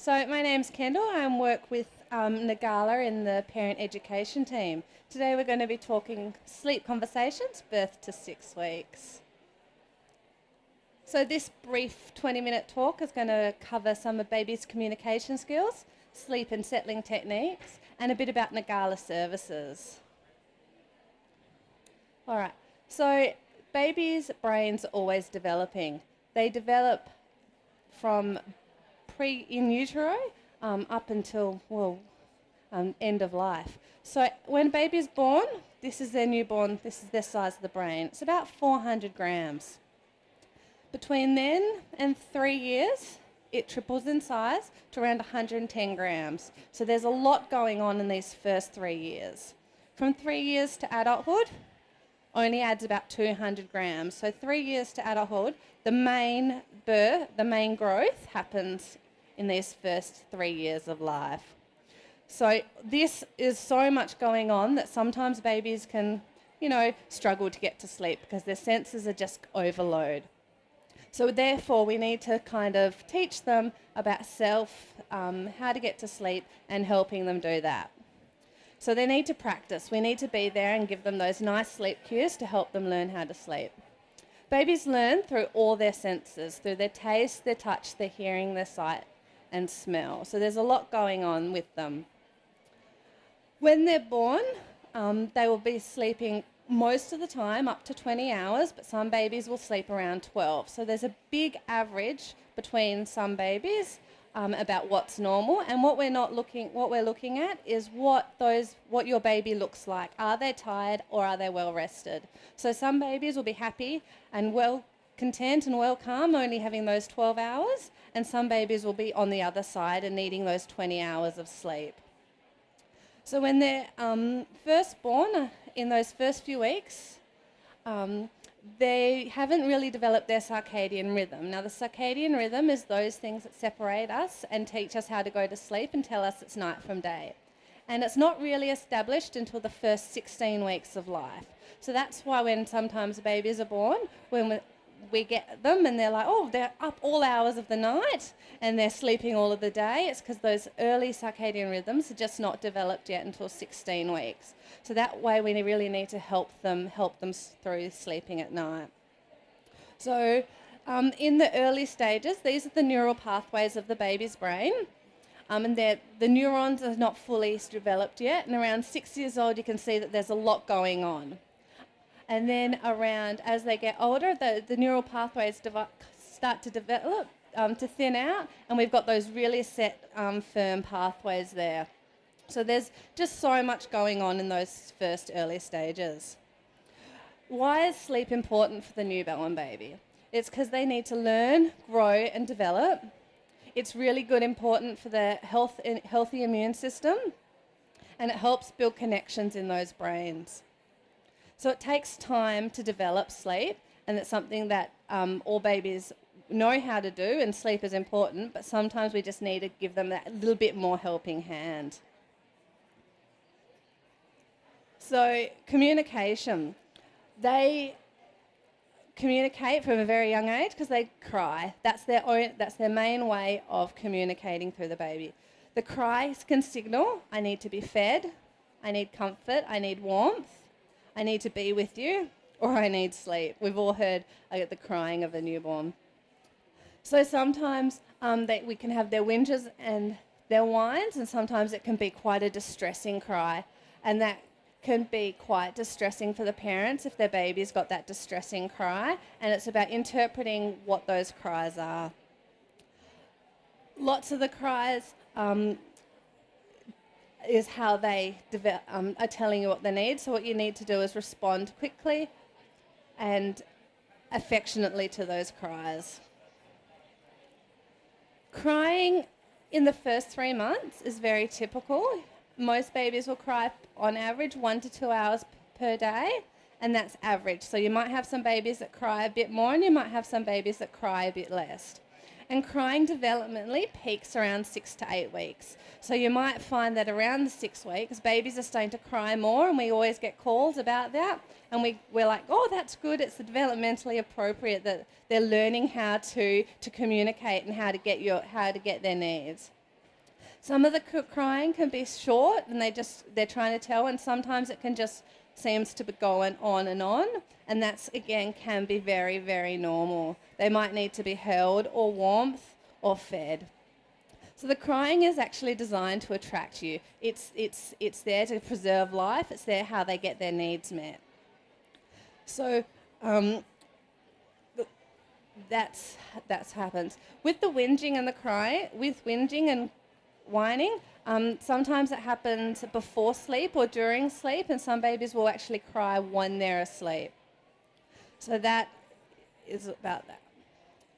So my name's Kendall. I work with Ngala in the parent education team. Today we're going to be talking sleep conversations, birth to 6 weeks. So this brief 20-minute talk is going to cover some of baby's communication skills, sleep and settling techniques, and a bit about Ngala services. All right, so babies' brains are always developing. They develop from in utero up until, end of life. So when a baby is born, this is their newborn, this is their size of the brain. It's about 400 grams. Between then and 3 years, it triples in size to around 110 grams. So there's a lot going on in these first 3 years. From 3 years to adulthood, only adds about 200 grams. So 3 years to adulthood, the main growth happens in these first 3 years of life. So this is so much going on that sometimes babies can, struggle to get to sleep because their senses are just overload. So therefore we need to kind of teach them about how to get to sleep and helping them do that. So they need to practice. We need to be there and give them those nice sleep cues to help them learn how to sleep. Babies learn through all their senses, through their taste, their touch, their hearing, their sight and smell. So there's a lot going on with them. When they're born, they will be sleeping most of the time up to 20 hours, but some babies will sleep around 12. So there's a big average between some babies about what's normal, and what we're looking at is what your baby looks like. Are they tired or are they well rested? So some babies will be happy and well content and well calm, only having those 12 hours, and some babies will be on the other side and needing those 20 hours of sleep. So when they're first born, in those first few weeks, they haven't really developed their circadian rhythm. Now the circadian rhythm is those things that separate us and teach us how to go to sleep and tell us it's night from day. And it's not really established until the first 16 weeks of life. So that's why when sometimes babies are born, when we get them and they're like, they're up all hours of the night and they're sleeping all of the day. It's because those early circadian rhythms are just not developed yet until 16 weeks. So that way we really need to help them through sleeping at night. So in the early stages, these are the neural pathways of the baby's brain. And the neurons are not fully developed yet. And around 6 years old, you can see that there's a lot going on. And then as they get older, the neural pathways start to develop, to thin out, and we've got those really set, firm pathways there. So there's just so much going on in those first early stages. Why is sleep important for the newborn baby? It's because they need to learn, grow, and develop. It's really important for their healthy immune system, and it helps build connections in those brains. So it takes time to develop sleep, and it's something that all babies know how to do, and sleep is important, but sometimes we just need to give them that little bit more helping hand. So communication. They communicate from a very young age because they cry. That's their main way of communicating through the baby. The cries can signal, I need to be fed, I need comfort, I need warmth, I need to be with you, or I need sleep. We've all heard the crying of a newborn. So sometimes we can have their whinges and their whines, and sometimes it can be quite a distressing cry. And that can be quite distressing for the parents if their baby's got that distressing cry, and it's about interpreting what those cries are. Lots of the cries is how they are telling you what they need. So what you need to do is respond quickly and affectionately to those cries. Crying in the first 3 months is very typical. Most babies will cry on average 1 to 2 hours per day, and that's average. So you might have some babies that cry a bit more, and you might have some babies that cry a bit less. And crying developmentally peaks around 6 to 8 weeks. So you might find that around the 6 weeks, babies are starting to cry more, and we always get calls about that. And we're like, that's good. It's developmentally appropriate that they're learning how to communicate and how to get their needs. Some of the crying can be short and they're trying to tell, and sometimes it can just seems to be going on, and that's again can be very, very normal. They might need to be held or warmth or fed. So the crying is actually designed to attract you. It's there to preserve life. It's there how they get their needs met. So that's happens with the whinging and the cry. With whinging and whining, sometimes it happens before sleep or during sleep, and some babies will actually cry when they're asleep. So that is about that.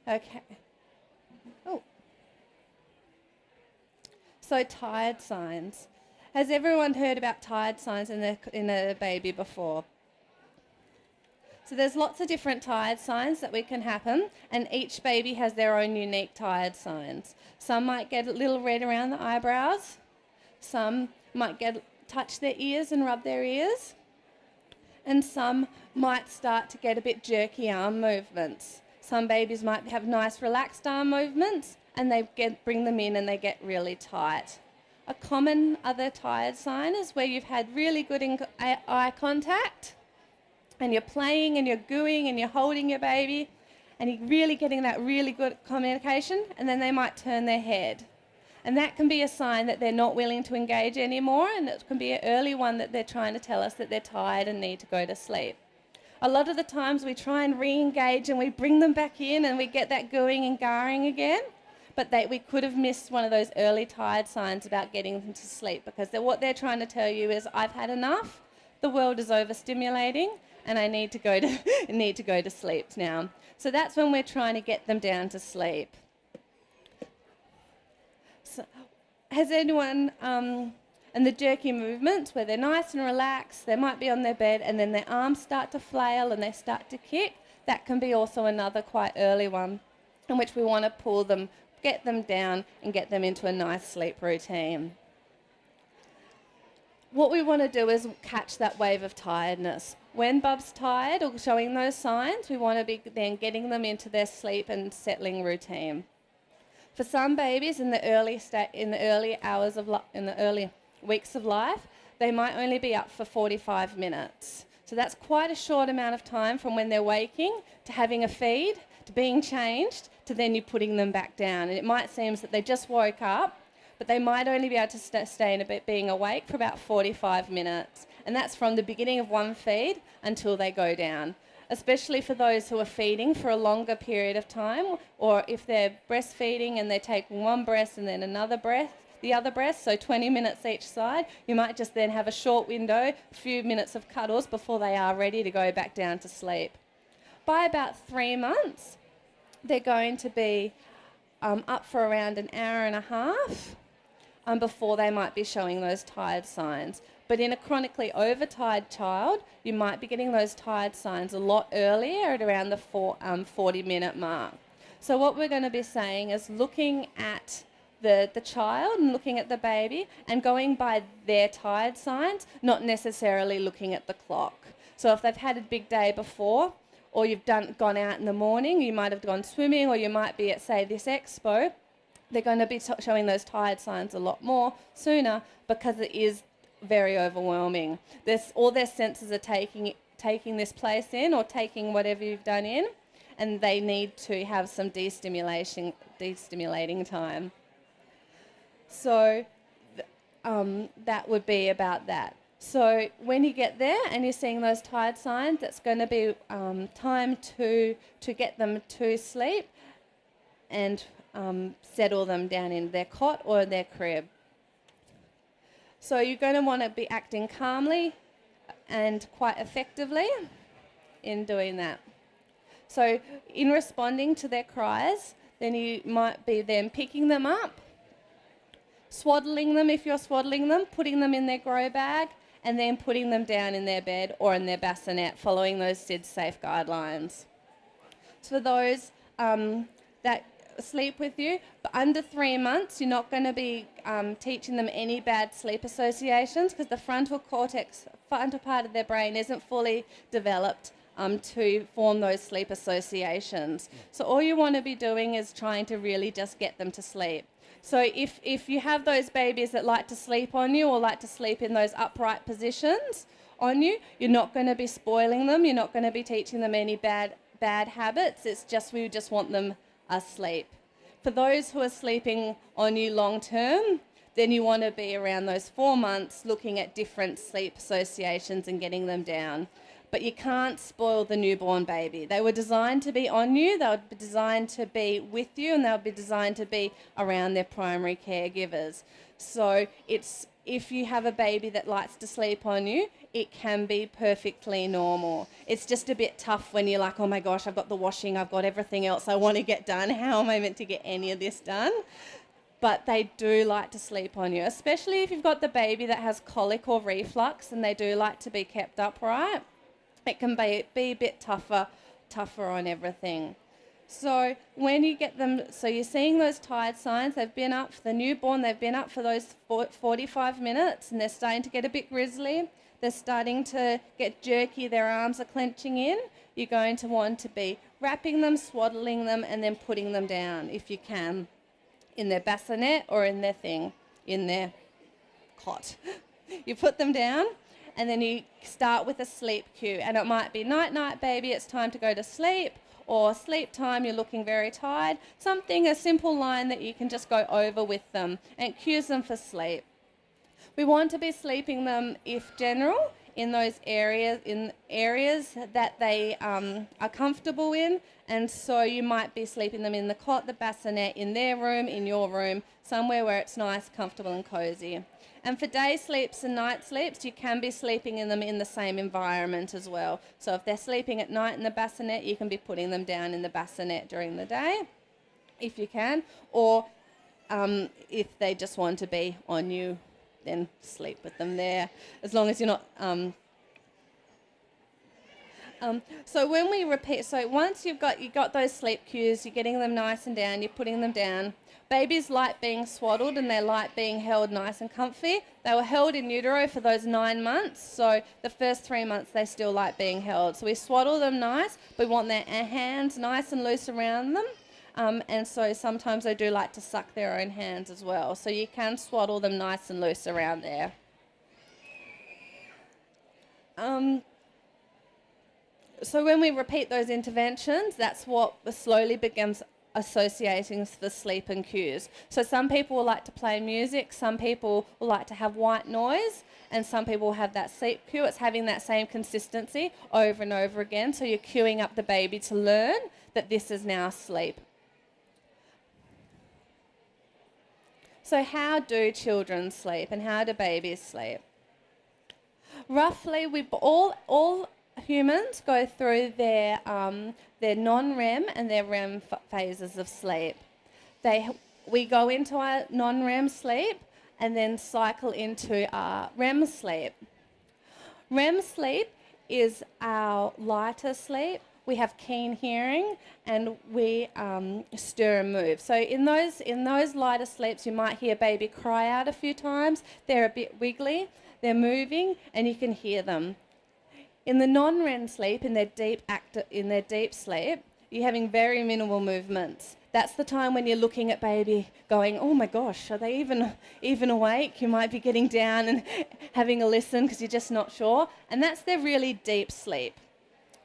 Okay. Oh. So tired signs. Has everyone heard about tired signs in a baby before? So there's lots of different tired signs that we can happen, and each baby has their own unique tired signs. Some might get a little red around the eyebrows. Some might touch their ears and rub their ears. And some might start to get a bit jerky arm movements. Some babies might have nice relaxed arm movements, and bring them in and they get really tight. A common other tired sign is where you've had really good eye contact, and you're playing and you're gooing and you're holding your baby and you're really getting that really good communication, and then they might turn their head. And that can be a sign that they're not willing to engage anymore, and it can be an early one that they're trying to tell us that they're tired and need to go to sleep. A lot of the times we try and re-engage and we bring them back in and we get that gooing and garring again, but we could have missed one of those early tired signs about getting them to sleep, because what they're trying to tell you is, I've had enough, the world is overstimulating, and I need to go to sleep now. So that's when we're trying to get them down to sleep. So, has anyone, and the jerky movements where they're nice and relaxed, they might be on their bed and then their arms start to flail and they start to kick, that can be also another quite early one in which we want to pull them, get them down and get them into a nice sleep routine. What we want to do is catch that wave of tiredness. When Bub's tired or showing those signs, we want to be then getting them into their sleep and settling routine. For some babies in the early weeks of life, they might only be up for 45 minutes. So that's quite a short amount of time from when they're waking to having a feed, to being changed, to then you putting them back down. And it might seem that they just woke up, but they might only be able to stay in a bit being awake for about 45 minutes. And that's from the beginning of one feed until they go down, especially for those who are feeding for a longer period of time, or if they're breastfeeding and they're taking one breast and then the other breast, so 20 minutes each side, you might just then have a short window, a few minutes of cuddles before they are ready to go back down to sleep. By about 3 months, they're going to be up for around an hour and a half before they might be showing those tired signs. But in a chronically overtired child, you might be getting those tired signs a lot earlier at around the 40-minute mark. So what we're going to be saying is looking at the child and looking at the baby and going by their tired signs, not necessarily looking at the clock. So if they've had a big day before, or you've gone out in the morning, you might have gone swimming, or you might be at, say, this expo, they're going to be showing those tired signs a lot more sooner, because it is very overwhelming. All their senses are taking this place in, or taking whatever you've done in, and they need to have some destimulating time. So that would be about that. So when you get there and you're seeing those tired signs, that's going to be time to get them to sleep and settle them down in their cot or their crib. So you're going to want to be acting calmly and quite effectively in doing that. So in responding to their cries, then you might be then picking them up, swaddling them if you're swaddling them, putting them in their grow bag, and then putting them down in their bed or in their bassinet, following those SIDS safe guidelines. So for those that sleep with you, but under 3 months, you're not going to be teaching them any bad sleep associations, because the frontal part of their brain isn't fully developed to form those sleep associations. So all you want to be doing is trying to really just get them to sleep. So if you have those babies that like to sleep on you or like to sleep in those upright positions on you, you're not going to be spoiling them. You're not going to be teaching them any bad habits. It's just we just want them asleep. For those who are sleeping on you long term, then you want to be around those 4 months looking at different sleep associations and getting them down. But you can't spoil the newborn baby. They were designed to be on you, they would be designed to be with you, and they would be designed to be around their primary caregivers. So if you have a baby that likes to sleep on you, it can be perfectly normal. It's just a bit tough when you're like, oh my gosh, I've got the washing, I've got everything else I want to get done. How am I meant to get any of this done? But they do like to sleep on you, especially if you've got the baby that has colic or reflux and they do like to be kept upright. It can be a bit tougher on everything. So when you get them, so you're seeing those tired signs, they've been up for the newborn, they've been up for those 45 minutes and they're starting to get a bit grizzly. They're starting to get jerky, their arms are clenching in. You're going to want to be wrapping them, swaddling them, and then putting them down if you can, in their bassinet or in their cot. You put them down and then you start with a sleep cue. And it might be night, night, baby, it's time to go to sleep, or sleep time, you're looking very tired. A simple line that you can just go over with them and cues them for sleep. We want to be sleeping them, if general, in those areas, that they are comfortable in. And so you might be sleeping them in the cot, the bassinet, in their room, in your room, somewhere where it's nice, comfortable and cosy. And for day sleeps and night sleeps, you can be sleeping in them in the same environment as well. So if they're sleeping at night in the bassinet, you can be putting them down in the bassinet during the day, if you can. Or if they just want to be on you, then sleep with them there, as long as you're not... So when we repeat, so once you've got those sleep cues, you're getting them nice and down, you're putting them down. Babies like being swaddled and they like being held nice and comfy. They were held in utero for those 9 months, so the first 3 months they still like being held. So we swaddle them nice, we want their hands nice and loose around them. And so sometimes they do like to suck their own hands as well. So you can swaddle them nice and loose around there. So when we repeat those interventions, that's what slowly becomes associating the sleep and cues. So some people will like to play music, some people will like to have white noise, and some people will have that sleep cue. It's having that same consistency over and over again. So you're cueing up the baby to learn that this is now sleep. So how do children sleep and how do babies sleep? Roughly, we all humans go through their non-REM and their REM phases of sleep. We go into our non-REM sleep and then cycle into our REM sleep. REM sleep is our lighter sleep. We have keen hearing and we stir and move. So in those lighter sleeps, you might hear baby cry out a few times. They're a bit wiggly, they're moving, and you can hear them. In the non-REM sleep, in their deep sleep, you're having very minimal movements. That's the time when you're looking at baby going, oh my gosh, are they even awake? You might be getting down and having a listen because you're just not sure. And that's their really deep sleep.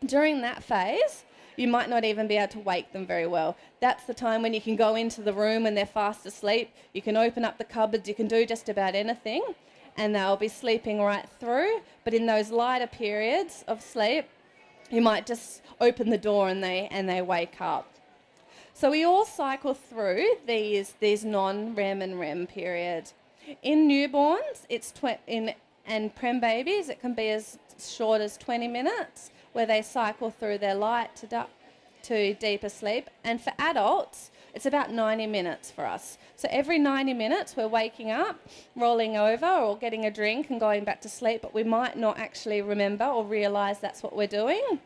During that phase, you might not even be able to wake them very well. That's the time when you can go into the room when they're fast asleep. You can open up the cupboards, you can do just about anything, and they'll be sleeping right through. But in those lighter periods of sleep, you might just open the door and they wake up. So we all cycle through these non-REM and REM periods. In newborns, and prem babies, it can be as short as 20 minutes, where they cycle through their light to deeper sleep. And for adults, it's about 90 minutes for us. So every 90 minutes, we're waking up, rolling over or getting a drink and going back to sleep, but we might not actually remember or realise that's what we're doing.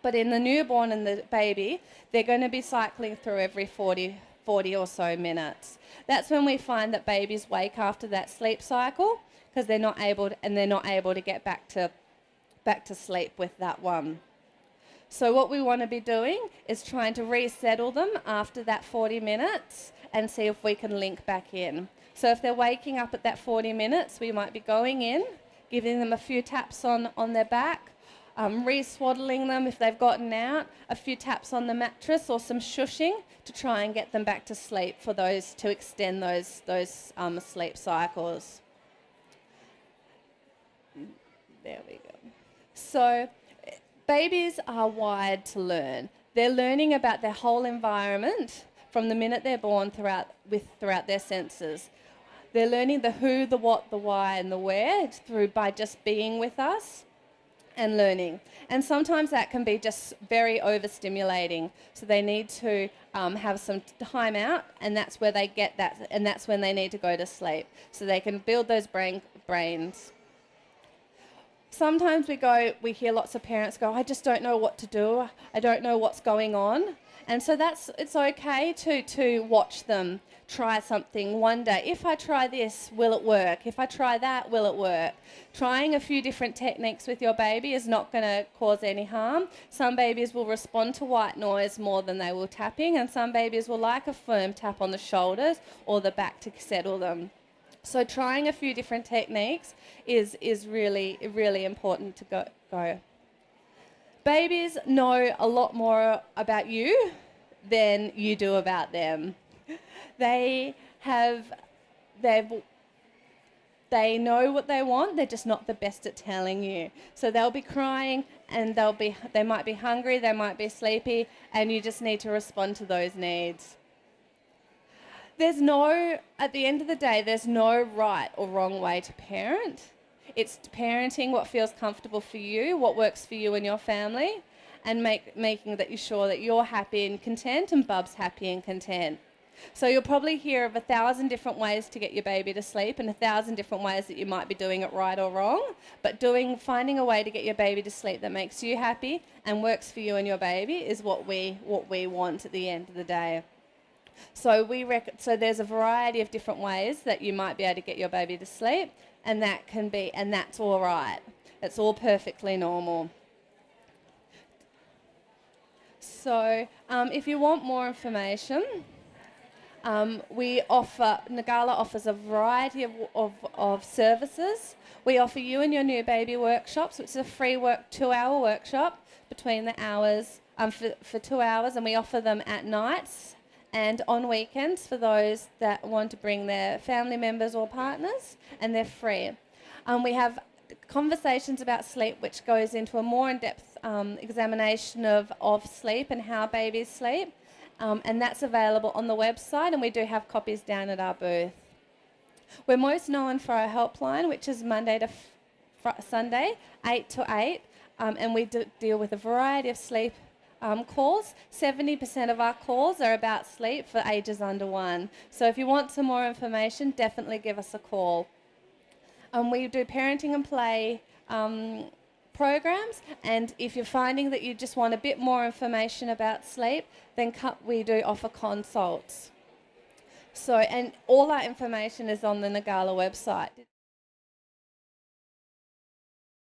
But in the newborn and the baby, they're going to be cycling through every 40 or so minutes. That's when we find that babies wake after that sleep cycle because they're not able to get back to sleep with that one. So what we want to be doing is trying to resettle them after that 40 minutes and see if we can link back in. So if they're waking up at that 40 minutes, we might be going in, giving them a few taps on their back, re-swaddling them if they've gotten out, a few taps on the mattress or some shushing to try and get them back to sleep for those, to extend those sleep cycles. There we go. So babies are wired to learn. They're learning about their whole environment from the minute they're born throughout their senses. They're learning the who, the what, the why and the where by just being with us and learning. And sometimes that can be just very overstimulating. So they need to have some time out, and that's where they get that, and that's when they need to go to sleep so they can build those brains. Sometimes we hear lots of parents go, I just don't know what to do. I don't know what's going on. And so it's okay to watch them try something one day. If I try this, will it work? If I try that, will it work? Trying a few different techniques with your baby is not going to cause any harm. Some babies will respond to white noise more than they will tapping, and some babies will like a firm tap on the shoulders or the back to settle them. So trying a few different techniques is really, really important to go. Babies know a lot more about you than you do about them. They know what they want, they're just not the best at telling you. So they'll be crying and they might be hungry, they might be sleepy, and you just need to respond to those needs. At the end of the day, there's no right or wrong way to parent. It's parenting what feels comfortable for you, what works for you and your family, and making that you're sure that you're happy and content and Bub's happy and content. So you'll probably hear of 1,000 different ways to get your baby to sleep and 1,000 different ways that you might be doing it right or wrong. But finding a way to get your baby to sleep that makes you happy and works for you and your baby is what we want at the end of the day. So there's a variety of different ways that you might be able to get your baby to sleep, and that's all right. It's all perfectly normal. So if you want more information, Ngala offers a variety of services. We offer you and your new baby workshops, which is a free 2-hour workshop between the hours for 2 hours, and we offer them at nights and on weekends for those that want to bring their family members or partners, and they're free. We have conversations about sleep, which goes into a more in-depth examination of sleep and how babies sleep, and that's available on the website, and we do have copies down at our booth. We're most known for our helpline, which is Monday to Sunday, 8 to 8, and we deal with a variety of sleep calls. 70% of our calls are about sleep for ages under 1. So if you want some more information, definitely give us a call. We do parenting and play programs, and if you're finding that you just want a bit more information about sleep, then we do offer consults. So, and all our information is on the Ngala website.